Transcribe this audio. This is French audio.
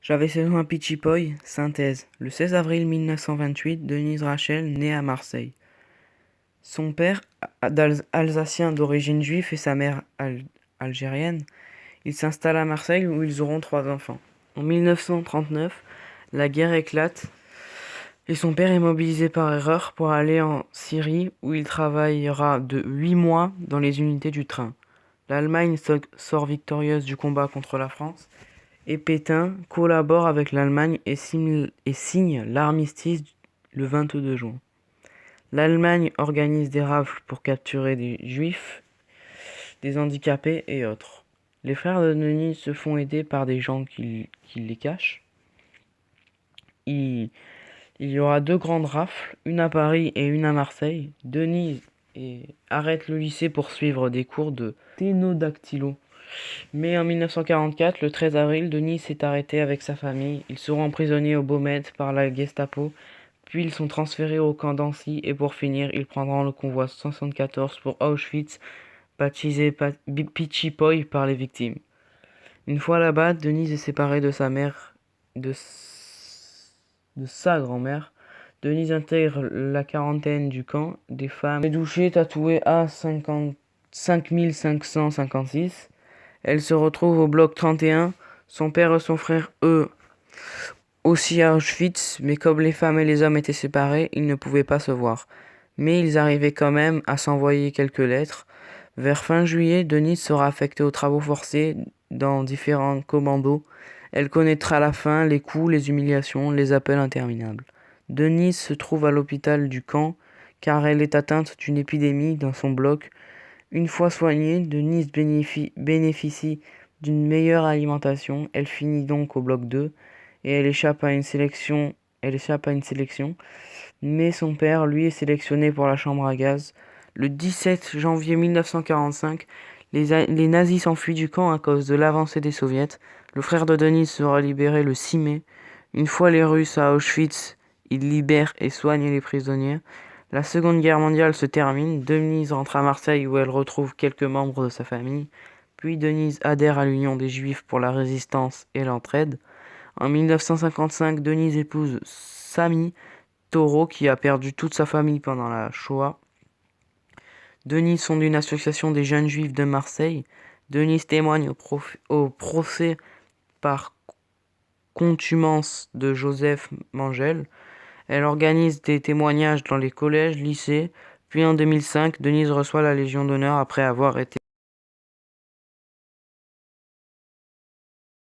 J'avais 16 ans à Pichipoy, synthèse. Le 16 avril 1928, Denise Rachel naît à Marseille. Son père, alsacien d'origine juive, et sa mère algérienne, ils s'installent à Marseille où ils auront 3 enfants. En 1939, la guerre éclate et son père est mobilisé par erreur pour aller en Syrie où il travaillera de 8 mois dans les unités du train. L'Allemagne sort victorieuse du combat contre la France et Pétain collabore avec l'Allemagne et signe l'armistice le 22 juin. L'Allemagne organise des rafles pour capturer des juifs, des handicapés et autres. Les frères de Denise se font aider par des gens qui les cachent. Il y aura 2 grandes rafles, une à Paris et une à Marseille. Denise arrête le lycée pour suivre des cours de sténodactylo. Mais en 1944, le 13 avril, Denise est arrêté avec sa famille. Ils seront emprisonnés au Beaumet par la Gestapo, puis ils sont transférés au camp d'Ancy et pour finir, ils prendront le convoi 74 pour Auschwitz, baptisé Pichipoy par les victimes. Une fois là-bas, Denise est séparée de sa mère, de sa grand-mère. Denise intègre la quarantaine du camp des femmes douchées tatouées à 5556. Elle se retrouve au bloc 31. Son père et son frère, eux, aussi à Auschwitz, mais comme les femmes et les hommes étaient séparés, ils ne pouvaient pas se voir. Mais ils arrivaient quand même à s'envoyer quelques lettres. Vers fin juillet, Denise sera affectée aux travaux forcés dans différents commandos. Elle connaîtra la faim, les coups, les humiliations, les appels interminables. Denise se trouve à l'hôpital du camp car elle est atteinte d'une épidémie dans son bloc. Une fois soignée, Denise bénéficie d'une meilleure alimentation. Elle finit donc au bloc 2 et elle échappe à une sélection. Mais son père, lui, est sélectionné pour la chambre à gaz. Le 17 janvier 1945, les nazis s'enfuient du camp à cause de l'avancée des soviets. Le frère de Denise sera libéré le 6 mai. Une fois les Russes à Auschwitz, ils libèrent et soignent les prisonniers. La Seconde Guerre mondiale se termine. Denise rentre à Marseille où elle retrouve quelques membres de sa famille. Puis Denise adhère à l'Union des Juifs pour la résistance et l'entraide. En 1955, Denise épouse Sami Toro qui a perdu toute sa famille pendant la Shoah. Denise fonde une association des jeunes juifs de Marseille. Denise témoigne au procès par contumace de Joseph Mengele. Elle organise des témoignages dans les collèges, lycées. Puis en 2005, Denise reçoit la Légion d'honneur après avoir été